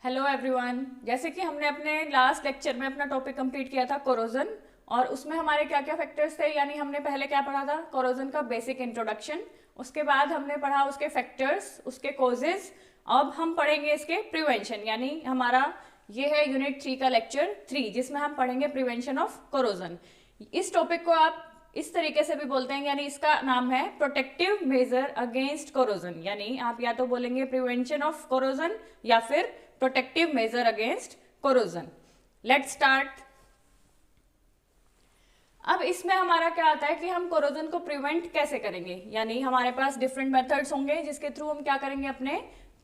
Hello everyone. जैसे कि हमने अपने लास्ट लेक्चर में अपना टॉपिक कंप्लीट किया था कोरोजन, और उसमें हमारे क्या क्या फैक्टर्स थे, यानी हमने पहले क्या पढ़ा था, कोरोजन का बेसिक इंट्रोडक्शन। उसके बाद हमने पढ़ा उसके फैक्टर्स, उसके कोजेज। अब हम पढ़ेंगे इसके प्रिवेंशन, यानी हमारा ये है यूनिट 3 का लेक्चर 3, जिसमें हम पढ़ेंगे प्रिवेंशन ऑफ कोरोजन। इस टॉपिक को आप इस तरीके से भी बोलते हैं, यानी इसका नाम है प्रोटेक्टिव मेजर अगेंस्ट कोरोजन, यानी आप या तो बोलेंगे प्रिवेंशन ऑफ कोरोजन या फिर protective measure against corrosion. Let's start. अब इसमें हमारा क्या आता है कि हम कोरोजन को प्रिवेंट कैसे करेंगे, यानी हमारे पास डिफरेंट मेथड्स होंगे जिसके थ्रू हम क्या करेंगे, अपने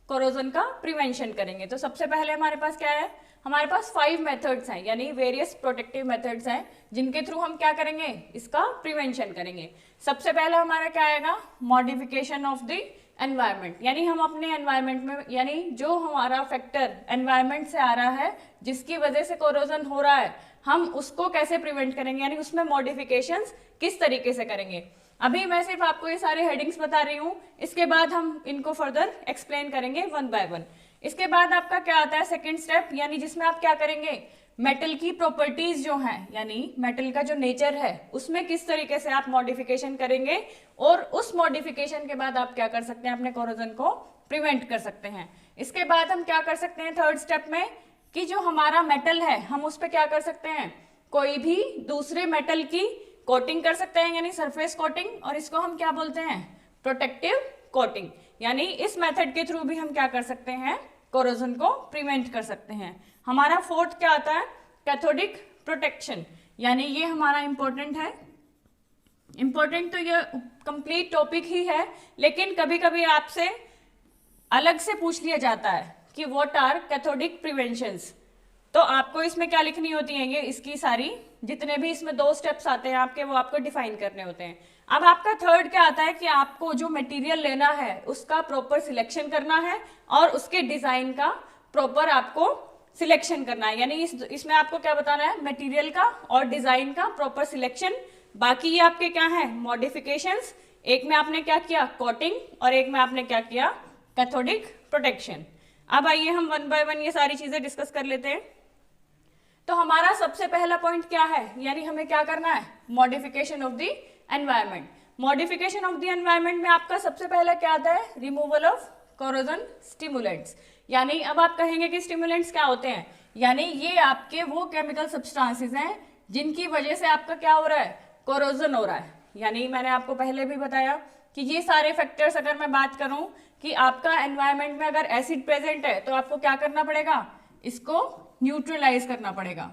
कोरोजन का प्रिवेंशन करेंगे। तो सबसे पहले हमारे पास क्या है, हमारे पास 5 मेथड्स हैं, यानी वेरियस प्रोटेक्टिव मेथड्स हैं जिनके थ्रू हम क्या करेंगे, इसका प्रिवेंशन करेंगे। सबसे पहले हमारा क्या आएगा, मॉडिफिकेशन ऑफ द एनवायरनमेंट, यानी हम अपने एनवायरनमेंट में, यानी जो हमारा फैक्टर एनवायरनमेंट से आ रहा है जिसकी वजह से कोरोजन हो रहा है, हम उसको कैसे प्रिवेंट करेंगे, यानी उसमें मॉडिफिकेशंस किस तरीके से करेंगे। अभी मैं सिर्फ आपको ये सारे हेडिंग्स बता रही हूँ, इसके बाद हम इनको फर्दर एक्सप्लेन करेंगे वन बाय वन। इसके बाद आपका क्या आता है सेकंड स्टेप, यानी जिसमें आप क्या करेंगे, मेटल की प्रॉपर्टीज जो हैं, यानी मेटल का जो नेचर है उसमें किस तरीके से आप मॉडिफिकेशन करेंगे, और उस मॉडिफिकेशन के बाद आप क्या कर सकते हैं, अपने कोरोजन को प्रिवेंट कर सकते हैं। इसके बाद हम क्या कर सकते हैं थर्ड स्टेप में, कि जो हमारा मेटल है हम उस पर क्या कर सकते हैं, कोई भी दूसरे मेटल की कोटिंग कर सकते हैं, यानी सरफेस कोटिंग, और इसको हम क्या बोलते हैं, प्रोटेक्टिव कोटिंग। यानी इस मेथड के थ्रू भी हम क्या कर सकते हैं, कोरोजन को प्रिवेंट कर सकते हैं। हमारा फोर्थ क्या आता है, कैथोडिक प्रोटेक्शन, यानी ये हमारा इंपॉर्टेंट है। इंपॉर्टेंट तो ये कंप्लीट टॉपिक ही है, लेकिन कभी कभी आपसे अलग से पूछ लिया जाता है कि व्हाट आर कैथोडिक प्रिवेंशंस। तो आपको इसमें क्या लिखनी होती है, ये इसकी सारी जितने भी इसमें 2 स्टेप्स आते हैं आपके, वो आपको डिफाइन करने होते हैं। अब आपका थर्ड क्या आता है कि आपको जो मटेरियल लेना है उसका प्रॉपर सिलेक्शन करना है, और उसके डिजाइन का प्रॉपर आपको सिलेक्शन करना है, यानी इसमें आपको क्या बताना है, मटेरियल का और डिजाइन का प्रॉपर सिलेक्शन। बाकी ये आपके क्या है, मॉडिफिकेशंस। एक में आपने क्या किया, कोटिंग, और एक में आपने क्या किया, कैथोडिक प्रोटेक्शन। अब आइए हम वन बाय वन ये सारी चीजें डिस्कस कर लेते हैं। तो हमारा सबसे पहला पॉइंट क्या है, यानी हमें क्या करना है, modification of the environment. Modification of the environment में आपका सबसे पहला क्या आता है, रिमूवल ऑफ कोरोजन स्टिमुलेंट्स। यानी अब आप कहेंगे कि स्टिमुलेंट्स क्या होते हैं, यानी ये आपके वो केमिकल सब्सटेंसेस हैं जिनकी वजह से आपका क्या हो रहा है, कोरोजन हो रहा है। यानी मैंने आपको पहले भी बताया कि ये सारे फैक्टर्स, अगर मैं बात करूं कि आपका एनवायरनमेंट में अगर एसिड प्रेजेंट है तो आपको क्या करना पड़ेगा, इसको न्यूट्रलाइज करना पड़ेगा।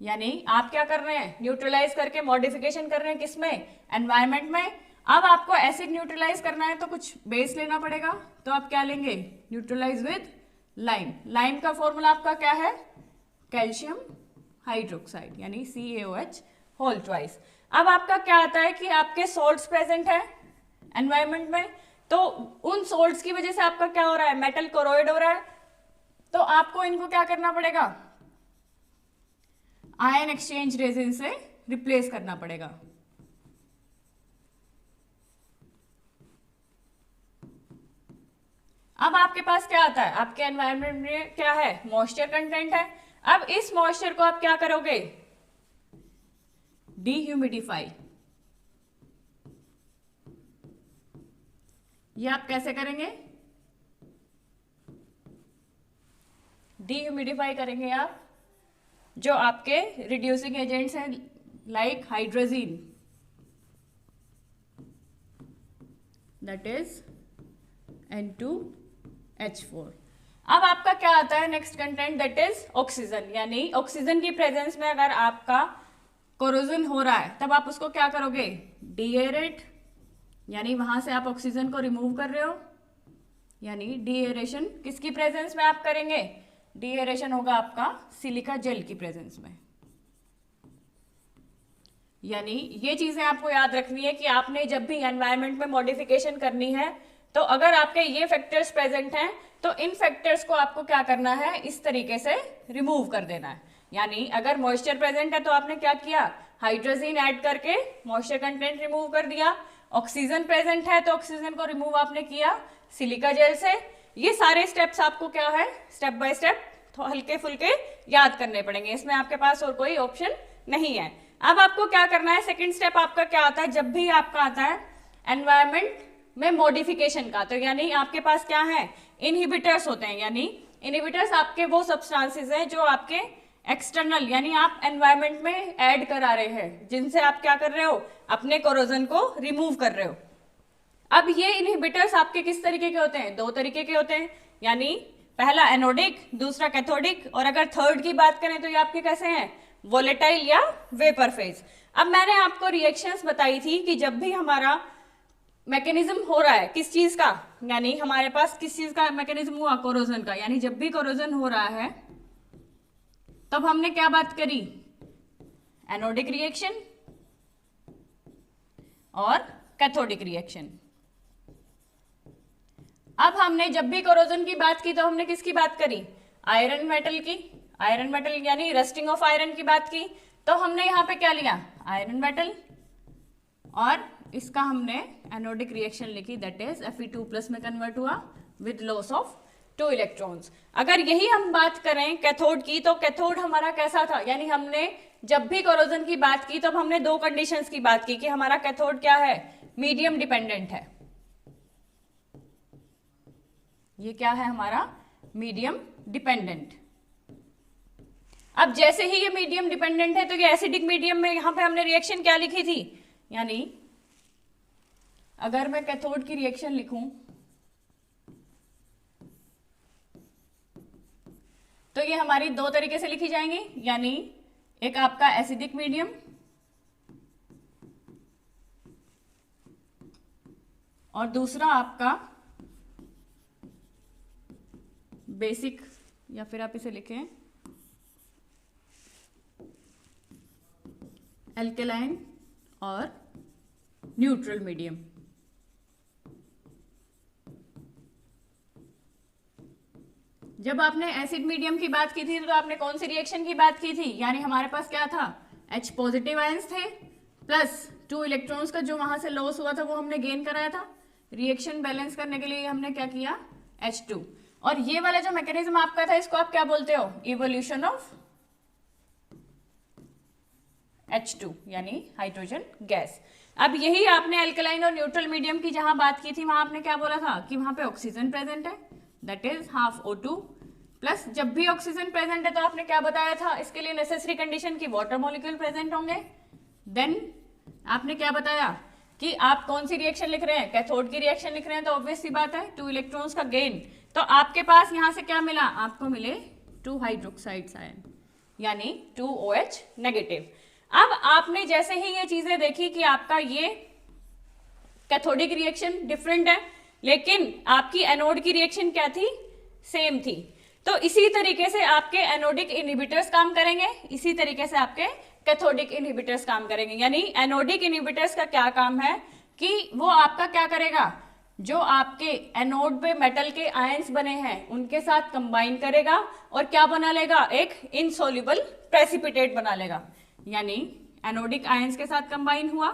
यानी आप क्या कर रहे हैं, न्यूट्रलाइज करके मॉडिफिकेशन कर रहे हैं, किसमें, एनवायरनमेंट में। अब आपको एसिड न्यूट्रलाइज करना है तो कुछ बेस लेना पड़ेगा, तो आप क्या लेंगे, न्यूट्रलाइज विद लाइम। लाइम का फॉर्मूला आपका क्या है, कैल्शियम हाइड्रोक्साइड, यानी CaOH होल ट्वाइस। अब आपका क्या आता है कि आपके सॉल्ट्स प्रेजेंट है एनवायरनमेंट में, तो उन सॉल्ट्स की वजह से आपका क्या हो रहा है, मेटल कोरोइड हो रहा है, तो आपको इनको क्या करना पड़ेगा, आयन एक्सचेंज रेजिन से रिप्लेस करना पड़ेगा। अब आपके पास क्या आता है, आपके एनवायरनमेंट में क्या है, मॉइस्चर कंटेंट है। अब इस मॉइस्चर को आप क्या करोगे, डीह्यूमिडिफाई। ये आप कैसे करेंगे, डीह्यूमिडिफाई करेंगे आप जो आपके रिड्यूसिंग एजेंट्स हैं, like hydrazine, that is N2H4। अब आपका क्या आता है next content, that is oxygen, यानी ऑक्सीजन की प्रेजेंस में अगर आपका कोरोजन हो रहा है तब आप उसको क्या करोगे, डीएरेट, यानी वहां से आप ऑक्सीजन को रिमूव कर रहे हो, यानी डीएरेशन किसकी प्रेजेंस में आप करेंगे, डीएरेशन होगा आपका सिलिका जेल की प्रेजेंस में। यानी ये चीजें आपको याद रखनी है कि आपने जब भी एनवायरनमेंट में मॉडिफिकेशन करनी है, तो अगर आपके ये फैक्टर्स प्रेजेंट हैं तो इन फैक्टर्स को आपको क्या करना है, इस तरीके से रिमूव कर देना है। यानी अगर मॉइस्चर प्रेजेंट है तो आपने क्या किया, हाइड्रोजन ऐड करके मॉइस्चर कंटेंट रिमूव कर दिया। ऑक्सीजन प्रेजेंट है तो ऑक्सीजन को रिमूव आपने किया सिलिका जेल से। ये सारे स्टेप्स आपको क्या है, स्टेप बाय स्टेप तो हल्के फुल्के याद करने पड़ेंगे, इसमें आपके पास और कोई ऑप्शन नहीं है। अब आपको क्या करना है, सेकंड स्टेप आपका क्या आता है, जब भी आपका आता है एनवायरमेंट में मॉडिफिकेशन का, तो यानी आपके पास क्या है, इनहिबिटर्स होते हैं। यानी इनहिबिटर्स आपके वो सब्सटेंसेस हैं जो आपके एक्सटर्नल यानी आप एनवायरमेंट में ऐड करा रहे हैं, जिनसे आप क्या कर रहे हो, अपने कोरोजन को रिमूव कर रहे हो। अब ये इनहिबिटर्स आपके किस तरीके के होते हैं, दो तरीके के होते हैं, यानी पहला एनोडिक, दूसरा कैथोडिक, और अगर थर्ड की बात करें तो ये आपके कैसे हैं, वोलेटाइल या वेपर फेज। अब मैंने आपको रिएक्शंस बताई थी कि जब भी हमारा मैकेनिज्म हो रहा है किस चीज का, यानी हमारे पास किस चीज का मैकेनिज्म हुआ, कोरोजन का, यानी जब भी कोरोजन हो रहा है तब हमने क्या बात करी, एनोडिक रिएक्शन और कैथोडिक रिएक्शन। अब हमने जब भी कोरोजन की बात की तो हमने किसकी बात करी, आयरन मेटल की, आयरन मेटल यानी रस्टिंग ऑफ आयरन की बात की। तो हमने यहाँ पे क्या लिया, आयरन मेटल, और इसका हमने एनोडिक रिएक्शन लिखी, दैट इज Fe2+ में कन्वर्ट हुआ विद लॉस ऑफ 2 इलेक्ट्रॉन्स। अगर यही हम बात करें कैथोड की, तो कैथोड हमारा कैसा था, यानी हमने जब भी कोरोजन की बात की तो हमने दो कंडीशंस की बात की कि हमारा कैथोड क्या है, मीडियम डिपेंडेंट है। ये क्या है हमारा, मीडियम डिपेंडेंट। अब जैसे ही ये मीडियम डिपेंडेंट है तो ये एसिडिक मीडियम में यहां पे हमने रिएक्शन क्या लिखी थी, यानी अगर मैं कैथोड की रिएक्शन लिखूं तो ये हमारी दो तरीके से लिखी जाएंगी, यानी एक आपका एसिडिक मीडियम और दूसरा आपका बेसिक, या फिर आप इसे लिखें एल्केलाइन और न्यूट्रल मीडियम। जब आपने एसिड मीडियम की बात की थी तो आपने कौन सी रिएक्शन की बात की थी, यानी हमारे पास क्या था, H पॉजिटिव आयंस थे प्लस 2 इलेक्ट्रॉन्स का जो वहां से लॉस हुआ था वो हमने गेन कराया था। रिएक्शन बैलेंस करने के लिए हमने क्या किया, H2। और ये वाला जो मैकेनिज्म आपका था इसको आप क्या बोलते हो, इवोल्यूशन ऑफ H2 यानी हाइड्रोजन गैस। अब यही आपने अल्कलाइन और न्यूट्रल मीडियम की जहां बात की थी वहां आपने क्या बोला था कि वहां पे ऑक्सीजन प्रेजेंट है, that is half O2 plus, जब भी ऑक्सीजन प्रेजेंट है तो आपने क्या बताया था, इसके लिए नेसेसरी कंडीशन की वाटर मॉलिक्यूल प्रेजेंट होंगे। देन आपने क्या बताया कि आप कौन सी रिएक्शन लिख रहे हैं, कैथोड की रिएक्शन लिख रहे हैं, तो ऑब्वियस सी बात है 2 इलेक्ट्रॉन्स का गेन। तो आपके पास यहां से क्या मिला, आपको मिले 2 हाइड्रोक्साइड्स आयन यानी 2OH नेगेटिव। अब आपने जैसे ही ये चीजें देखी कि आपका ये कैथोडिक रिएक्शन डिफरेंट है लेकिन आपकी एनोड की रिएक्शन क्या थी, सेम थी, तो इसी तरीके से आपके एनोडिक इनहिबिटर्स काम करेंगे, इसी तरीके से आपके कैथोडिक इनहिबिटर्स काम करेंगे। यानी एनोडिक इनहिबिटर्स का क्या काम है कि वो आपका क्या करेगा, जो आपके एनोड पे मेटल के आयंस बने हैं उनके साथ कंबाइन करेगा और क्या बना लेगा, एक इनसोल्यूबल प्रेसिपिटेट बना लेगा। यानी एनोडिक आयंस के साथ कंबाइन हुआ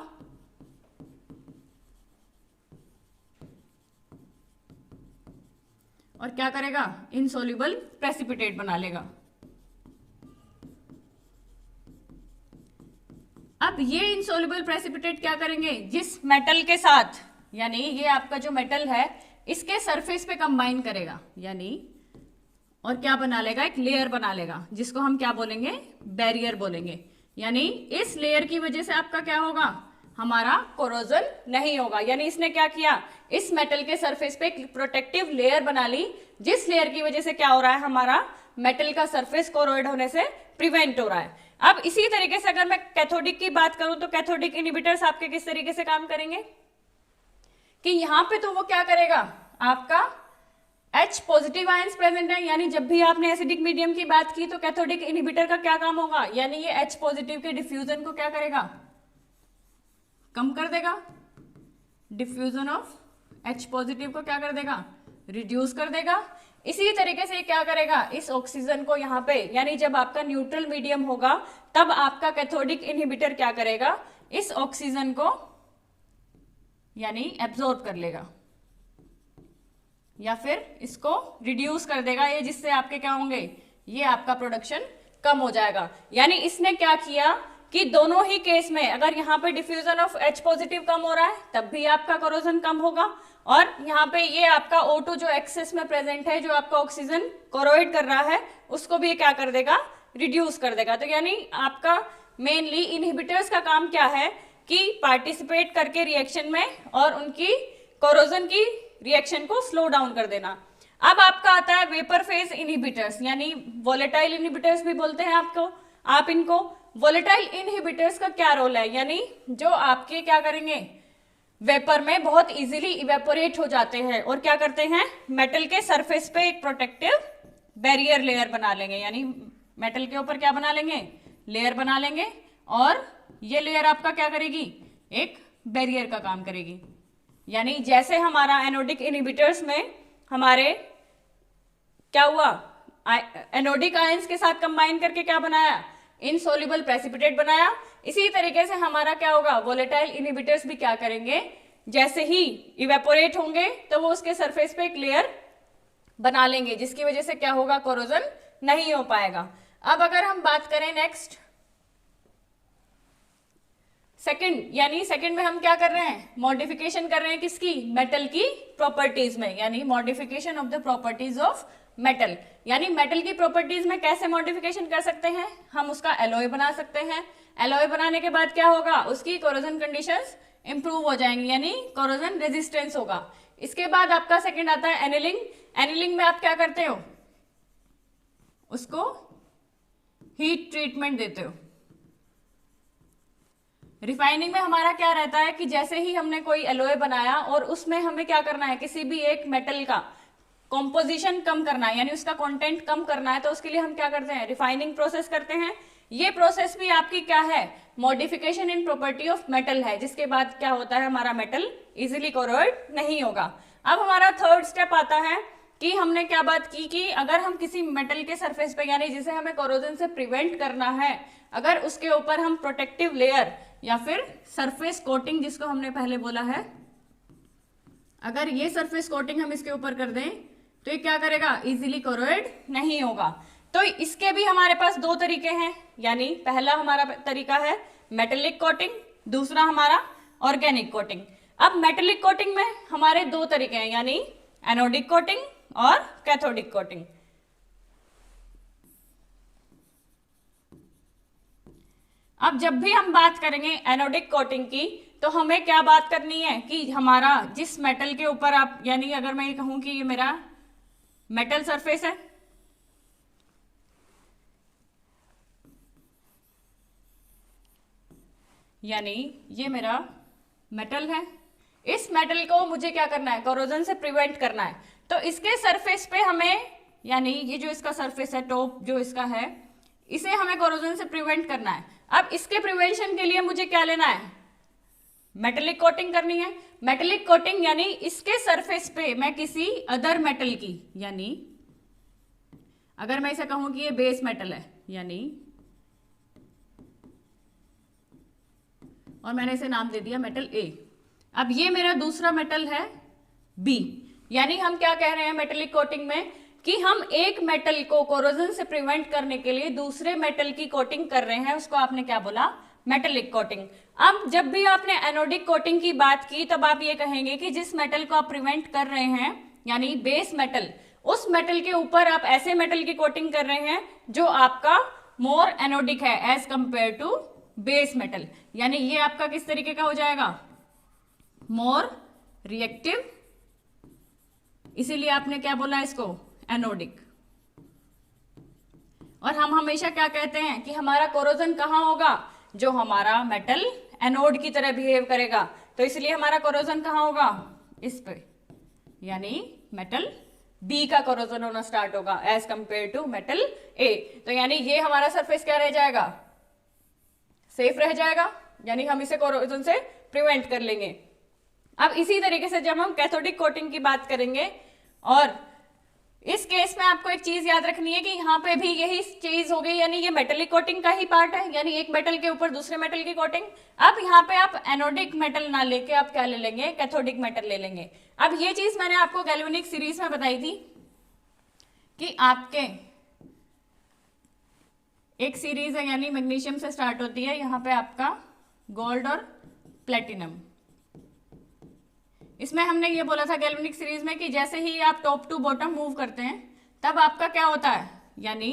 और क्या करेगा, इनसोल्यूबल प्रेसिपिटेट बना लेगा। अब ये इनसोल्यूबल प्रेसिपिटेट क्या करेंगे, जिस मेटल के साथ, यानी ये आपका जो मेटल है इसके सरफेस पे कंबाइन करेगा, यानी और क्या बना लेगा, एक लेयर बना लेगा जिसको हम क्या बोलेंगे, बैरियर बोलेंगे। यानी इस लेयर की वजह से आपका क्या होगा, हमारा कोरोजन नहीं होगा। यानी इसने क्या किया, इस मेटल के सरफेस पे एक प्रोटेक्टिव लेयर बना ली, जिस लेयर की वजह से क्या हो रहा है, हमारा मेटल का सरफेस कोरोइड होने से प्रिवेंट हो रहा है। अब इसी तरीके से अगर मैं कैथोडिक की बात करूं तो कैथोडिक इनहिबिटर्स आपके किस तरीके से काम करेंगे कि यहां पे तो वो क्या करेगा, आपका H पॉजिटिव आयंस प्रेजेंट है, यानी जब भी आपने एसिडिक मीडियम की बात की तो कैथोडिक इनहिबिटर का क्या काम होगा, यानी ये H पॉजिटिव के डिफ्यूजन को क्या करेगा, कम कर देगा, डिफ्यूजन ऑफ H पॉजिटिव को क्या कर देगा, रिड्यूस कर देगा। इसी तरीके से क्या करेगा, इस ऑक्सीजन को यहाँ पे, यानी जब आपका न्यूट्रल मीडियम होगा तब आपका कैथोडिक इनहिबिटर क्या करेगा, इस ऑक्सीजन को यानी एब्जॉर्ब कर लेगा, या फिर इसको रिड्यूस कर देगा, ये जिससे आपके क्या होंगे, ये आपका प्रोडक्शन कम हो जाएगा। यानी इसने क्या किया कि दोनों ही केस में अगर यहाँ पे डिफ्यूजन ऑफ H पॉजिटिव कम हो रहा है तब भी आपका कोरोजन कम होगा, और यहाँ पे ये आपका O2 जो एक्सेस में प्रेजेंट है, जो आपका ऑक्सीजन कोरोइड कर रहा है, उसको भी क्या कर देगा, रिड्यूस कर देगा। तो यानी आपका मेनली इनहिबिटर्स का काम क्या है कि पार्टिसिपेट करके रिएक्शन में और उनकी कोरोजन की रिएक्शन को स्लो डाउन कर देना। अब आपका आता है वेपर फेज इनहिबिटर्स, यानी वोलेटाइल इनहिबिटर्स भी बोलते हैं आप इनको। वोलेटाइल इनहिबिटर्स का क्या रोल है, यानी जो आपके क्या करेंगे, वेपर में बहुत इजीली इवेपोरेट हो जाते हैं और क्या करते हैं, मेटल के सरफेस पे एक प्रोटेक्टिव बैरियर लेयर बना लेंगे। यानी मेटल के ऊपर क्या बना लेंगे, लेयर बना लेंगे, और ये लेयर आपका क्या करेगी, एक बैरियर का काम करेगी। यानी जैसे हमारा एनोडिक इनहिबिटर्स में हमारे क्या हुआ, एनोडिक आयंस के साथ कंबाइन करके क्या बनाया, इनसोल्युबल प्रेसिपिटेट बनाया, इसी तरीके से हमारा क्या होगा, वोलेटाइल इनहिबिटर्स भी क्या करेंगे, जैसे ही इवेपोरेट होंगे तो वो उसके सरफेस पे एक लेयर बना लेंगे, जिसकी वजह से क्या होगा, कोरोजन नहीं हो पाएगा। अब अगर हम बात करें नेक्स्ट सेकंड, यानी सेकंड में हम क्या कर रहे हैं, मॉडिफिकेशन कर रहे हैं किसकी, मेटल की प्रॉपर्टीज में, यानी modification of the properties of metal. यानी मेटल की प्रॉपर्टीज में कैसे मॉडिफिकेशन कर सकते हैं, हम उसका एलॉय बना सकते हैं। एलॉय बनाने के बाद क्या होगा, उसकी कोरोजन कंडीशंस इंप्रूव हो जाएंगी, यानी कोरोजन रेजिस्टेंस होगा। इसके बाद आपका सेकंड आता है एनिलिंग। एनिलिंग में आप क्या करते हो, उसको हीट ट्रीटमेंट देते हो। रिफाइनिंग में हमारा क्या रहता है कि जैसे ही हमने कोई एलॉय बनाया और उसमें हमें क्या करना है, किसी भी एक मेटल का कॉम्पोजिशन कम करना है, यानी उसका कंटेंट कम करना है, तो उसके लिए हम क्या करते हैं, रिफाइनिंग प्रोसेस करते हैं। ये प्रोसेस भी आपकी क्या है, modification in property of metal है, जिसके बाद क्या होता है, हमारा मेटल इजीली कोरोड नहीं होगा। अब हमारा थर्ड स्टेप आता है कि हमने क्या बात की कि अगर हम किसी मेटल के सरफेस पे, यानी जिसे हमें कोरोजन से प्रिवेंट करना है, अगर उसके ऊपर हम प्रोटेक्टिव लेयर या फिर सरफेस कोटिंग, जिसको हमने पहले बोला है, अगर ये सरफेस कोटिंग हम इसके ऊपर कर दें तो ये क्या करेगा, इजीली कोरोड नहीं होगा। तो इसके भी हमारे पास दो तरीके हैं, यानी पहला हमारा तरीका है मेटेलिक कोटिंग, दूसरा हमारा ऑर्गेनिक कोटिंग। अब मेटेलिक कोटिंग में हमारे दो तरीके हैं, यानी एनोडिक कोटिंग और कैथोडिक कोटिंग। अब जब भी हम बात करेंगे एनोडिक कोटिंग की, तो हमें क्या बात करनी है कि हमारा जिस मेटल के ऊपर आप, यानी अगर मैं ये कहूं कि ये मेरा मेटल सरफेस है, यानी ये मेरा मेटल है, इस मेटल को मुझे क्या करना है, कोरोजन से प्रिवेंट करना है। तो इसके सरफेस पे हमें, यानी ये जो इसका सरफेस है, टॉप जो इसका है, इसे हमें कोरोजन से प्रिवेंट करना है। अब इसके प्रिवेंशन के लिए मुझे क्या लेना है, मेटेलिक कोटिंग करनी है। मेटेलिक कोटिंग यानी इसके सरफेस पे मैं किसी अदर मेटल की, यानी अगर मैं इसे कहूं कि ये बेस मेटल है, यानी और मैंने इसे नाम दे दिया मेटल ए। अब ये मेरा दूसरा मेटल है बी, यानी हम क्या कह रहे हैं मेटेलिक कोटिंग में कि हम एक मेटल को कोरोजन से प्रिवेंट करने के लिए दूसरे मेटल की कोटिंग कर रहे हैं, उसको आपने क्या बोला, मेटेलिक कोटिंग। अब जब भी आपने एनोडिक कोटिंग की बात की तब आप ये कहेंगे कि जिस मेटल को आप प्रिवेंट कर रहे हैं, यानी बेस मेटल, उस मेटल के ऊपर आप ऐसे मेटल की कोटिंग कर रहे हैं जो आपका मोर एनोडिक है as compared to base metal. यानी ये आपका किस तरीके का हो जाएगा, मोर रिएक्टिव, इसीलिए आपने क्या बोला इसको, एनोडिक। और हम हमेशा क्या कहते हैं कि हमारा कोरोजन कहाँ होगा, जो हमारा मेटल एनोड की तरह बिहेव करेगा, तो इसलिए हमारा कोरोजन कहाँ होगा, इस पे, यानी मेटल बी का कोरोजन होना स्टार्ट होगा एज कंपेयर टू मेटल ए। तो यानी ये हमारा सरफेस क्या रह जाएगा, सेफ रह जाएगा, यानी हम इसे कोरोजन से प्रिवेंट कर लेंगे। अब इसी तरीके से जब हम कैथोडिक कोटिंग की बात करेंगे और इस केस में आपको एक चीज याद रखनी है कि यहाँ पे भी यही चीज हो गई, यानी ये मेटलिक कोटिंग का ही पार्ट है, यानी एक मेटल के ऊपर दूसरे मेटल की कोटिंग। अब यहाँ पे आप एनोडिक मेटल ना लेके आप क्या ले लेंगे, कैथोडिक मेटल ले लेंगे। अब ये चीज मैंने आपको गैल्वेनिक सीरीज में बताई थी कि आपके एक सीरीज है, यानी मैग्नीशियम से स्टार्ट होती है, यहाँ पे आपका गोल्ड और प्लेटिनम। इसमें हमने ये बोला था गैल्वेनिक सीरीज में कि जैसे ही आप टॉप टू बॉटम मूव करते हैं तब आपका क्या होता है, यानी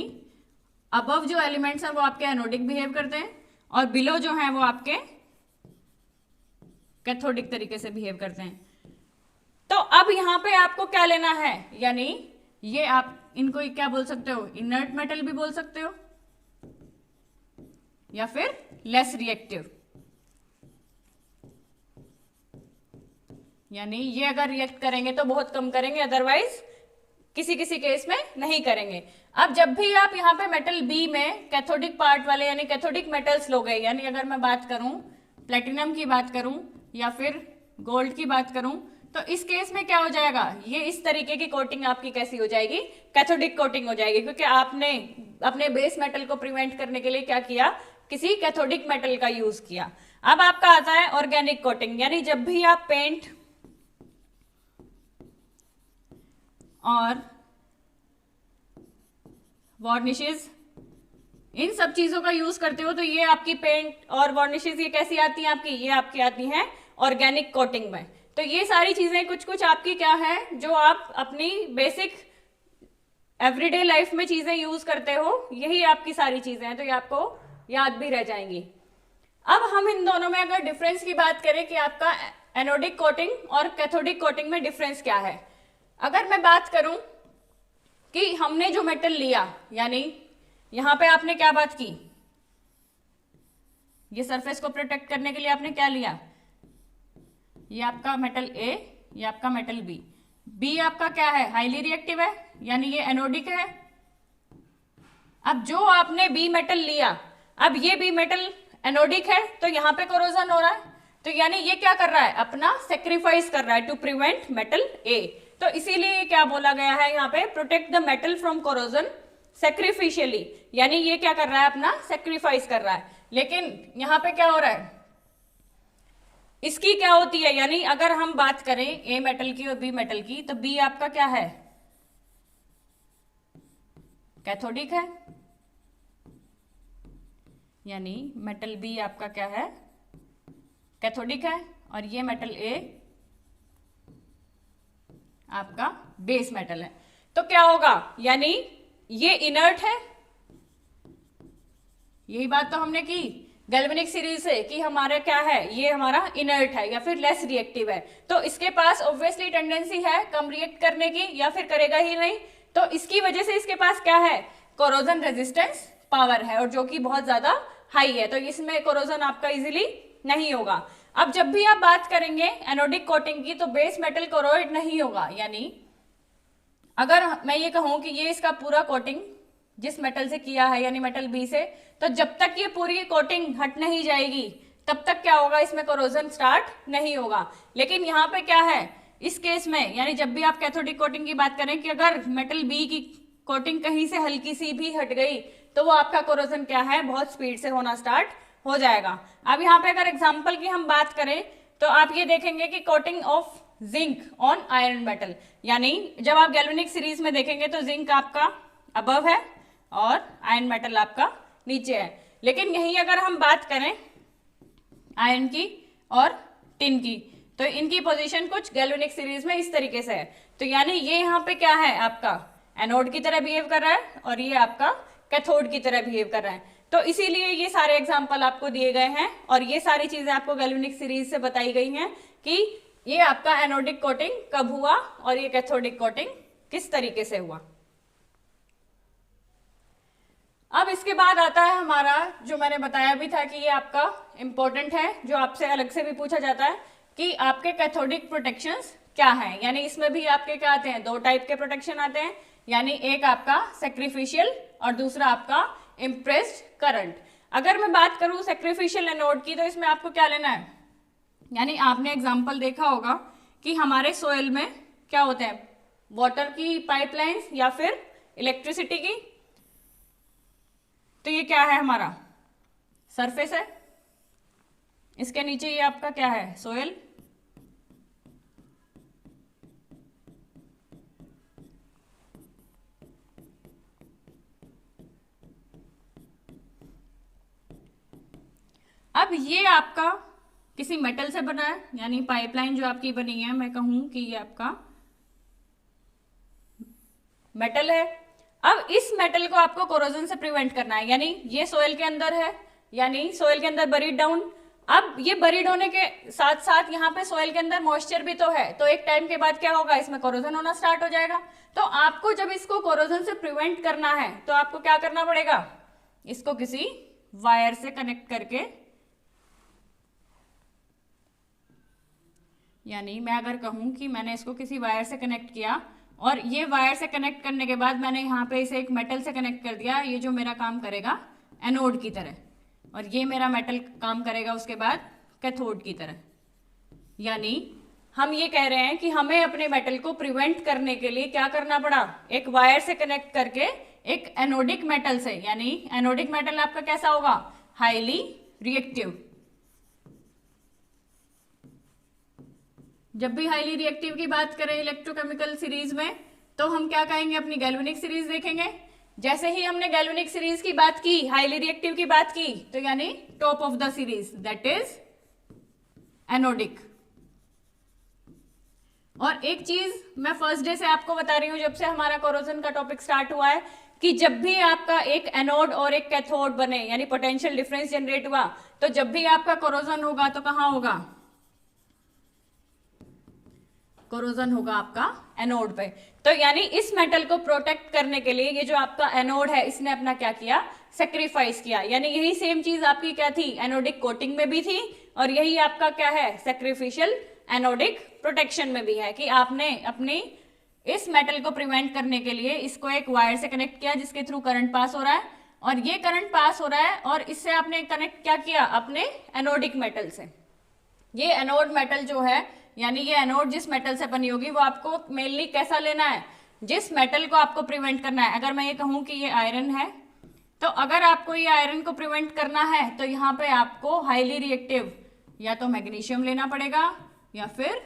अबव जो एलिमेंट्स हैं वो आपके एनोडिक बिहेव करते हैं और बिलो जो हैं वो आपके कैथोडिक तरीके से बिहेव करते हैं। तो अब यहाँ पे आपको क्या लेना है, यानी ये आप इनको क्या बोल सकते हो, इनर्ट मेटल भी बोल सकते हो या फिर लेस रिएक्टिव, यानी ये अगर रिएक्ट करेंगे तो बहुत कम करेंगे, अदरवाइज किसी किसी केस में नहीं करेंगे। अब जब भी आप यहाँ पे मेटल बी में कैथोडिक पार्ट वाले यानी कैथोडिक मेटल्स लोगे, यानी अगर मैं बात करूं प्लेटिनम की बात करूं या फिर गोल्ड की बात करूं, तो इस केस में क्या हो जाएगा, ये इस तरीके की कोटिंग आपकी कैसी हो जाएगी, कैथोडिक कोटिंग हो जाएगी, क्योंकि आपने अपने बेस मेटल को प्रिवेंट करने के लिए क्या किया, किसी कैथोडिक मेटल का यूज किया। अब आपका आता है ऑर्गेनिक कोटिंग, यानी जब भी आप पेंट और वार्निशेस इन सब चीजों का यूज करते हो, तो ये आपकी पेंट और वार्निशेस ये कैसी आती हैं आपकी, ये आपकी आती हैं ऑर्गेनिक कोटिंग में। तो ये सारी चीजें कुछ कुछ आपकी क्या है, जो आप अपनी बेसिक एवरीडे लाइफ में चीजें यूज करते हो, यही आपकी सारी चीजें हैं, तो ये आपको याद भी रह जाएंगी। अब हम इन दोनों में अगर डिफरेंस की बात करें कि आपका एनोडिक कोटिंग और कैथोडिक कोटिंग में डिफरेंस क्या है, अगर मैं बात करूं कि हमने जो मेटल लिया, यानी यहां पे आपने क्या बात की, ये सरफेस को प्रोटेक्ट करने के लिए आपने क्या लिया, ये आपका मेटल ए, ये आपका मेटल बी। बी आपका क्या है, हाईली रिएक्टिव है, यानी ये एनोडिक है। अब जो आपने बी मेटल लिया, अब ये बी मेटल एनोडिक है, तो यहां पे कोरोजन हो रहा है, तो यानी ये क्या कर रहा है, अपना सेक्रीफाइस कर रहा है टू प्रिवेंट मेटल ए। तो इसीलिए क्या बोला गया है यहाँ पे, protect the metal from corrosion sacrificially, यानी ये क्या कर रहा है, अपना सेक्रीफाइस कर रहा है। लेकिन यहाँ पे क्या हो रहा है, इसकी क्या होती है, यानी अगर हम बात करें ए मेटल की और बी मेटल की, तो बी आपका क्या है, कैथोडिक है, यानी मेटल बी आपका क्या है, कैथोडिक है, और ये मेटल ए आपका बेस मेटल है। तो क्या होगा, यानी ये इनर्ट है, यही बात तो हमने की गैल्वेनिक सीरीज से कि हमारा क्या है, ये हमारा इनर्ट है या फिर लेस रिएक्टिव है, तो इसके पास ऑब्वियसली टेंडेंसी है कम रिएक्ट करने की, या फिर करेगा ही नहीं। तो इसकी वजह से इसके पास क्या है, कोरोजन रेजिस्टेंस पावर है, और जो कि बहुत ज्यादा हाई है, तो इसमें कोरोजन आपका इजीली नहीं होगा। अब जब भी आप बात करेंगे एनोडिक कोटिंग की, तो बेस मेटल कोरोइड नहीं होगा, यानी अगर मैं ये कहूं कि ये इसका पूरा कोटिंग जिस मेटल से किया है, यानी मेटल बी से, तो जब तक ये पूरी कोटिंग हट नहीं जाएगी तब तक क्या होगा, इसमें कोरोजन स्टार्ट नहीं होगा। लेकिन यहाँ पे क्या है, इस केस में, यानी जब भी आप कैथोडिक कोटिंग की बात करें कि अगर मेटल बी की कोटिंग कहीं से हल्की सी भी हट गई, तो वो आपका कोरोजन क्या है, बहुत स्पीड से होना स्टार्ट हो जाएगा। अब यहाँ पे अगर एग्जाम्पल की हम बात करें, तो आप ये देखेंगे कि coating of zinc on iron metal, यानी जब आप गैल्वेनिक सीरीज में देखेंगे तो जिंक आपका अबव है और आयरन मेटल आपका नीचे है। लेकिन यहीं अगर हम बात करें आयरन की और टिन की, तो इनकी पोजीशन कुछ गैल्वेनिक सीरीज में इस तरीके से है। तो यानी ये यहाँ पे क्या है, आपका एनोड की तरह बिहेव कर रहा है और ये आपका कैथोड की तरह बिहेव कर रहा है। तो इसीलिए ये सारे एग्जाम्पल आपको दिए गए हैं और ये सारी चीजें आपको गैल्वेनिक सीरीज से बताई गई हैं कि ये आपका एनोडिक कोटिंग कब हुआ और ये कैथोडिक कोटिंग किस तरीके से हुआ। अब इसके बाद आता है हमारा, जो मैंने बताया भी था कि ये आपका इंपॉर्टेंट है, जो आपसे अलग से भी पूछा जाता है कि आपके कैथोडिक प्रोटेक्शंस क्या हैं। यानी इसमें भी आपके क्या आते हैं, दो टाइप के प्रोटेक्शन आते हैं, यानी एक आपका सैक्रिफिशियल और दूसरा आपका इम्प्रेस्ड करंट। अगर मैं बात करूं सैक्रिफिशियल एनोड की, तो इसमें आपको क्या लेना है, यानी आपने एग्जाम्पल देखा होगा कि हमारे सोयल में क्या होते हैं, वाटर की पाइपलाइंस या फिर इलेक्ट्रिसिटी की। तो ये क्या है, हमारा सरफेस है, इसके नीचे ये आपका क्या है, सोयल। अब ये आपका किसी मेटल से बना है, यानी पाइपलाइन जो आपकी बनी है, मैं कहूं कि ये आपका मेटल है। अब इस मेटल को आपको कोरोजन से प्रिवेंट करना है, यानी ये सोयल के अंदर है, यानी सोयल के अंदर बरीड डाउन। अब ये बरीड होने के साथ साथ यहाँ पे सोयल के अंदर मॉइस्चर भी तो है, तो एक टाइम के बाद क्या होगा, इसमें कोरोजन होना स्टार्ट हो जाएगा। तो आपको जब इसको कोरोजन से प्रिवेंट करना है तो आपको क्या करना पड़ेगा, इसको किसी वायर से कनेक्ट करके, यानी मैं अगर कहूं कि मैंने इसको किसी वायर से कनेक्ट किया और ये वायर से कनेक्ट करने के बाद मैंने यहाँ पे इसे एक मेटल से कनेक्ट कर दिया, ये जो मेरा काम करेगा एनोड की तरह, और ये मेरा मेटल काम करेगा उसके बाद कैथोड की तरह। यानी हम ये कह रहे हैं कि हमें अपने मेटल को प्रिवेंट करने के लिए क्या करना पड़ा, एक वायर से कनेक्ट करके एक एनोडिक मेटल से, यानी एनोडिक मेटल आपका कैसा होगा, हाईली रिएक्टिव। जब भी हाईली रिएक्टिव की बात करें इलेक्ट्रोकेमिकल सीरीज में, तो हम क्या कहेंगे, अपनी गैल्वेनिक सीरीज देखेंगे। जैसे ही हमने गैल्वेनिक सीरीज की बात की, हाईली रिएक्टिव की बात की, तो यानी top of the series that is anodic. और एक चीज मैं फर्स्ट डे से आपको बता रही हूं, जब से हमारा कोरोजन का टॉपिक स्टार्ट हुआ है, कि जब भी आपका एक एनोड और एक कैथोड बने, यानी पोटेंशियल डिफरेंस जनरेट हुआ, तो जब भी आपका कोरोजन होगा तो कहां होगा, कोरोजन होगा आपका एनोड पे। तो यानी इस मेटल को प्रोटेक्ट करने के लिए ये जो आपका एनोड है, इसने अपना क्या किया, सेक्रीफाइस किया। यानी यही सेम चीज आपकी क्या थी, एनोडिक कोटिंग में भी थी, और यही आपका क्या है, सेक्रीफिशियल एनोडिक प्रोटेक्शन में भी है, कि आपने अपनी इस मेटल को प्रिवेंट करने के लिए इसको एक वायर से कनेक्ट किया जिसके थ्रू करंट पास हो रहा है, और ये करंट पास हो रहा है और इससे आपने कनेक्ट क्या किया, अपने एनोडिक मेटल से। ये एनोड मेटल जो है, यानी ये एनोड जिस मेटल से बनी होगी वो आपको मेनली कैसा लेना है, जिस मेटल को आपको प्रिवेंट करना है। अगर मैं ये कहूं कि ये आयरन है, तो अगर आपको ये आयरन को प्रिवेंट करना है तो यहाँ पे आपको हाईली रिएक्टिव या तो मैग्नीशियम लेना पड़ेगा या फिर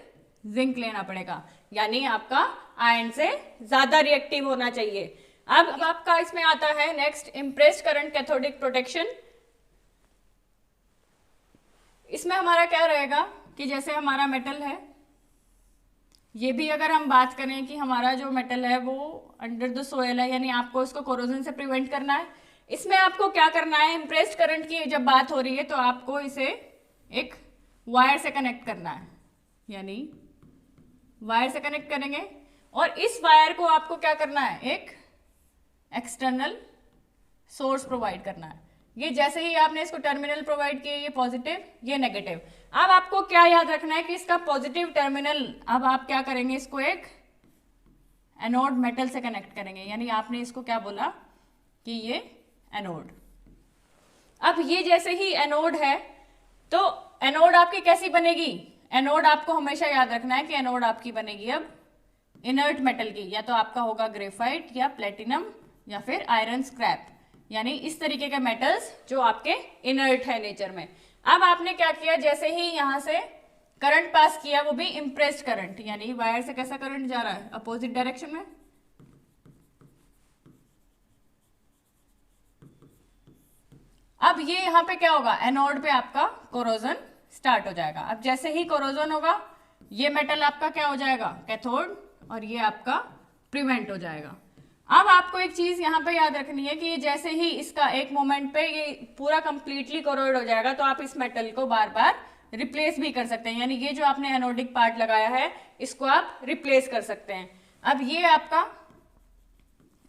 जिंक लेना पड़ेगा, यानी आपका आयरन से ज्यादा रिएक्टिव होना चाहिए। अब आपका इसमें आता है next, impressed current cathodic protection. इसमें हमारा क्या रहेगा कि जैसे हमारा मेटल है, ये भी अगर हम बात करें कि हमारा जो मेटल है वो अंडर द सोयल है, यानी आपको इसको कोरोजन से प्रिवेंट करना है। इसमें आपको क्या करना है, इम्प्रेस्ड करंट की जब बात हो रही है तो आपको इसे एक वायर से कनेक्ट करना है, यानी वायर से कनेक्ट करेंगे, और इस वायर को आपको क्या करना है, एक एक्सटर्नल सोर्स प्रोवाइड करना है। ये जैसे ही आपने इसको टर्मिनल प्रोवाइड किए, ये पॉजिटिव ये नेगेटिव। अब आपको क्या याद रखना है कि इसका पॉजिटिव टर्मिनल, अब आप क्या करेंगे, इसको एक एनोड मेटल से कनेक्ट करेंगे, यानी आपने इसको क्या बोला कि ये एनोड। अब ये जैसे ही एनोड है तो एनोड आपकी कैसी बनेगी, एनोड आपको हमेशा याद रखना है कि एनोड आपकी बनेगी अब इनर्ट मेटल की, या तो आपका होगा ग्रेफाइट या प्लेटिनम या फिर आयरन स्क्रैप, यानी इस तरीके के मेटल्स जो आपके इनर्ट है नेचर में। अब आपने क्या किया, जैसे ही यहां से करंट पास किया, वो भी इम्प्रेस्ड करंट, यानी वायर से कैसा करंट जा रहा है, अपोजिट डायरेक्शन में। अब ये यहाँ पे क्या होगा, एनोड पे आपका कोरोजन स्टार्ट हो जाएगा। अब जैसे ही कोरोजन होगा, ये मेटल आपका क्या हो जाएगा, कैथोड, और ये आपका प्रिवेंट हो जाएगा। अब आपको एक चीज यहाँ पे याद रखनी है कि जैसे ही इसका एक मोमेंट पे ये पूरा कंप्लीटली कोरोड हो जाएगा, तो आप इस मेटल को बार बार रिप्लेस भी कर सकते हैं, यानी ये जो आपने एनोडिक पार्ट लगाया है इसको आप रिप्लेस कर सकते हैं। अब ये आपका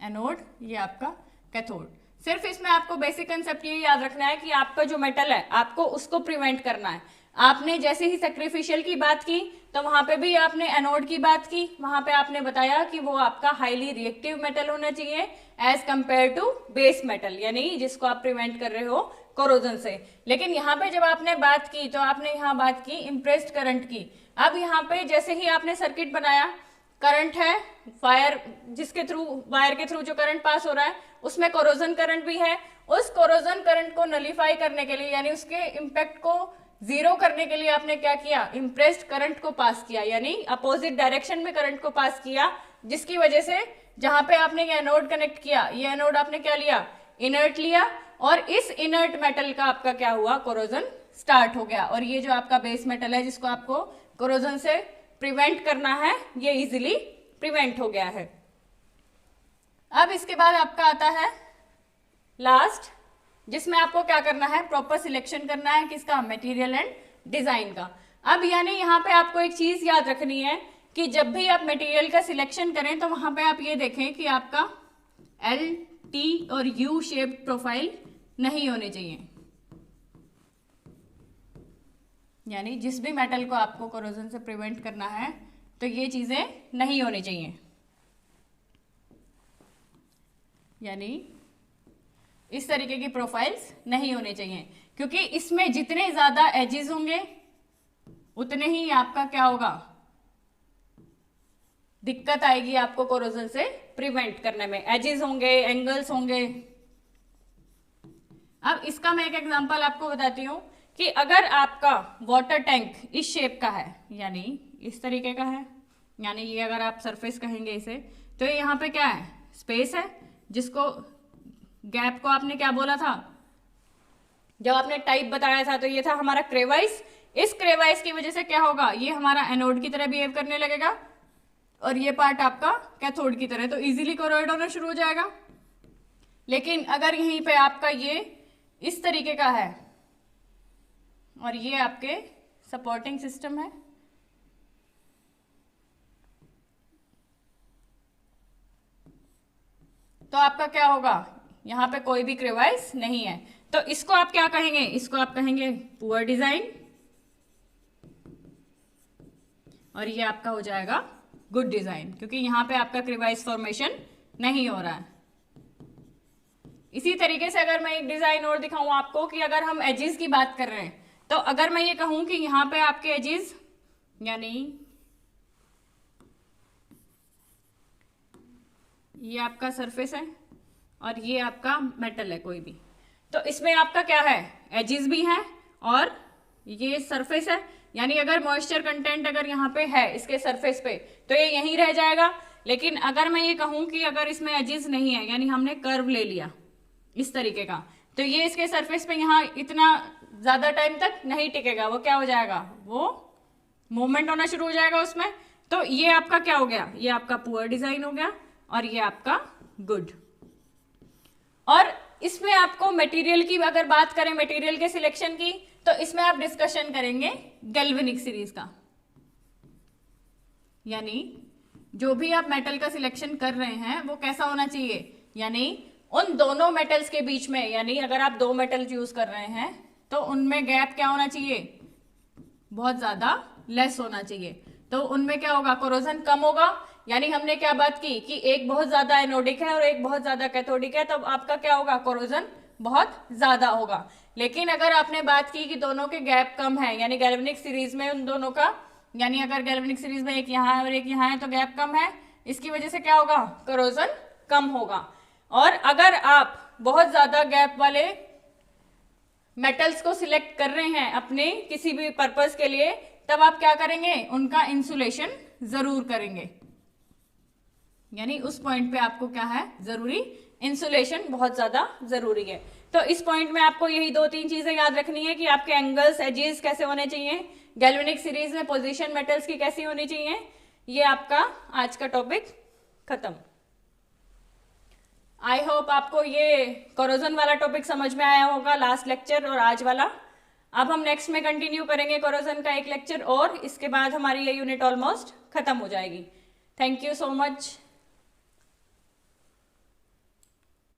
एनोड, ये आपका कैथोड। सिर्फ इसमें आपको बेसिक कंसेप्ट ये याद रखना है कि आपका जो मेटल है आपको उसको प्रिवेंट करना है। आपने जैसे ही सैक्रिफिशियल की बात की तो वहां पे भी आपने एनोड की बात की, वहां पे आपने बताया कि वो आपका हाईली रिएक्टिव मेटल होना चाहिए as compared to base metal, यानी जिसको आप प्रिवेंट कर रहे हो कोरोजन से। लेकिन यहाँ पे जब आपने बात की तो आपने यहाँ बात की इम्प्रेस्ड करंट की। अब यहाँ पे जैसे ही आपने सर्किट बनाया, करंट है, वायर जिसके थ्रू, वायर के थ्रू जो करंट पास हो रहा है उसमें कोरोजन करंट भी है। उस कोरोजन करंट को नलीफाई करने के लिए यानी उसके इम्पैक्ट को जीरो करने के लिए आपने क्या किया, इम्प्रेस्ड करंट को पास किया, यानी अपोजिट डायरेक्शन में करंट को पास किया, जिसकी वजह से जहां पे आपने ये एनोड कनेक्ट किया, ये एनोड आपने क्या लिया, इनर्ट लिया, और इस इनर्ट मेटल का आपका क्या हुआ, कोरोजन स्टार्ट हो गया। और ये जो आपका बेस मेटल है जिसको आपको कोरोजन से प्रिवेंट करना है, ये इजीली प्रिवेंट हो गया है। अब इसके बाद आपका आता है लास्ट, जिसमें आपको क्या करना है, प्रॉपर सिलेक्शन करना है किसका, मटेरियल एंड डिजाइन का। अब यानी यहाँ पे आपको एक चीज याद रखनी है कि जब भी आप मटेरियल का सिलेक्शन करें तो वहां पे आप ये देखें कि आपका एल, टी और यू शेप्ड प्रोफाइल नहीं होने चाहिए, यानी जिस भी मेटल को आपको कोरोजन से प्रिवेंट करना है तो ये चीजें नहीं होनी चाहिए, यानी इस तरीके की प्रोफाइल्स नहीं होने चाहिए, क्योंकि इसमें जितने ज्यादा एजेस होंगे उतने ही आपका क्या होगा, दिक्कत आएगी आपको कोरोजन से प्रिवेंट करने में, एजेस होंगे, एंगल्स होंगे। अब इसका मैं एक एग्जांपल आपको बताती हूं कि अगर आपका वाटर टैंक इस शेप का है, यानी इस तरीके का है, यानी ये अगर आप सरफेस कहेंगे इसे, तो ये यहाँ पे क्या है, स्पेस है, जिसको गैप को आपने क्या बोला था, जब आपने टाइप बताया था तो ये था हमारा क्रेवाइस। इस क्रेवाइस की वजह से क्या होगा, ये हमारा एनोड की तरह बिहेव करने लगेगा और ये पार्ट आपका कैथोड की तरह, तो इजीली कोरोइड होना शुरू हो जाएगा। लेकिन अगर यहीं पे आपका ये इस तरीके का है और ये आपके सपोर्टिंग सिस्टम है, तो आपका क्या होगा, यहां पे कोई भी क्रेवाइस नहीं है, तो इसको आप क्या कहेंगे, इसको आप कहेंगे पुअर डिजाइन, और ये आपका हो जाएगा गुड डिजाइन, क्योंकि यहां पे आपका क्रेवाइस फॉर्मेशन नहीं हो रहा है। इसी तरीके से अगर मैं एक डिजाइन और दिखाऊं आपको कि अगर हम एजेस की बात कर रहे हैं, तो अगर मैं ये कहूं कि यहां पे आपके एजेस, यानी ये आपका सरफेस है और ये आपका मेटल है कोई भी, तो इसमें आपका क्या है, एजेस भी हैं और ये सरफेस है, यानी अगर मॉइस्चर कंटेंट अगर यहाँ पे है इसके सरफेस पे तो ये यहीं रह जाएगा। लेकिन अगर मैं ये कहूं कि अगर इसमें एजेस नहीं है, यानी हमने कर्व ले लिया इस तरीके का, तो ये इसके सरफेस पे यहाँ इतना ज्यादा टाइम तक नहीं टिकेगा, वो क्या हो जाएगा, वो मूवमेंट होना शुरू हो जाएगा उसमें। तो ये आपका क्या हो गया, ये आपका पुअर डिजाइन हो गया और ये आपका गुड। और इसमें आपको मटेरियल की अगर बात करें, मटेरियल के सिलेक्शन की, तो इसमें आप डिस्कशन करेंगे गैल्वेनिक सीरीज का, यानी जो भी आप मेटल का सिलेक्शन कर रहे हैं वो कैसा होना चाहिए, यानी उन दोनों मेटल्स के बीच में, यानी अगर आप दो मेटल यूज कर रहे हैं तो उनमें गैप क्या होना चाहिए, बहुत ज्यादा लेस होना चाहिए, तो उनमें क्या होगा, कोरोजन कम होगा। यानी हमने क्या बात की कि एक बहुत ज्यादा एनोडिक है और एक बहुत ज्यादा कैथोडिक है, तब आपका क्या होगा, कोरोजन बहुत ज्यादा होगा। लेकिन अगर आपने बात की कि दोनों के गैप कम है, यानी गैल्वेनिक सीरीज में उन दोनों का, यानी अगर गैल्वेनिक सीरीज में एक यहाँ है और एक यहाँ है तो गैप कम है, इसकी वजह से क्या होगा, कोरोजन कम होगा। और अगर आप बहुत ज्यादा गैप वाले मेटल्स को सिलेक्ट कर रहे हैं अपने किसी भी पर्पस के लिए, तब आप क्या करेंगे, उनका इंसुलेशन जरूर करेंगे, यानी उस पॉइंट पे आपको क्या है, जरूरी इंसुलेशन बहुत ज्यादा जरूरी है। तो इस पॉइंट में आपको यही दो तीन चीजें याद रखनी है कि आपके एंगल्स, एजेस कैसे होने चाहिए, गैल्वेनिक सीरीज में पोजीशन मेटल्स की कैसी होनी चाहिए। ये आपका आज का टॉपिक खत्म। आई होप आपको ये कोरोजन वाला टॉपिक समझ में आया होगा, लास्ट लेक्चर और आज वाला। अब हम नेक्स्ट में कंटिन्यू करेंगे कोरोजन का एक लेक्चर और, इसके बाद हमारी ये यूनिट ऑलमोस्ट खत्म हो जाएगी। Thank you so much.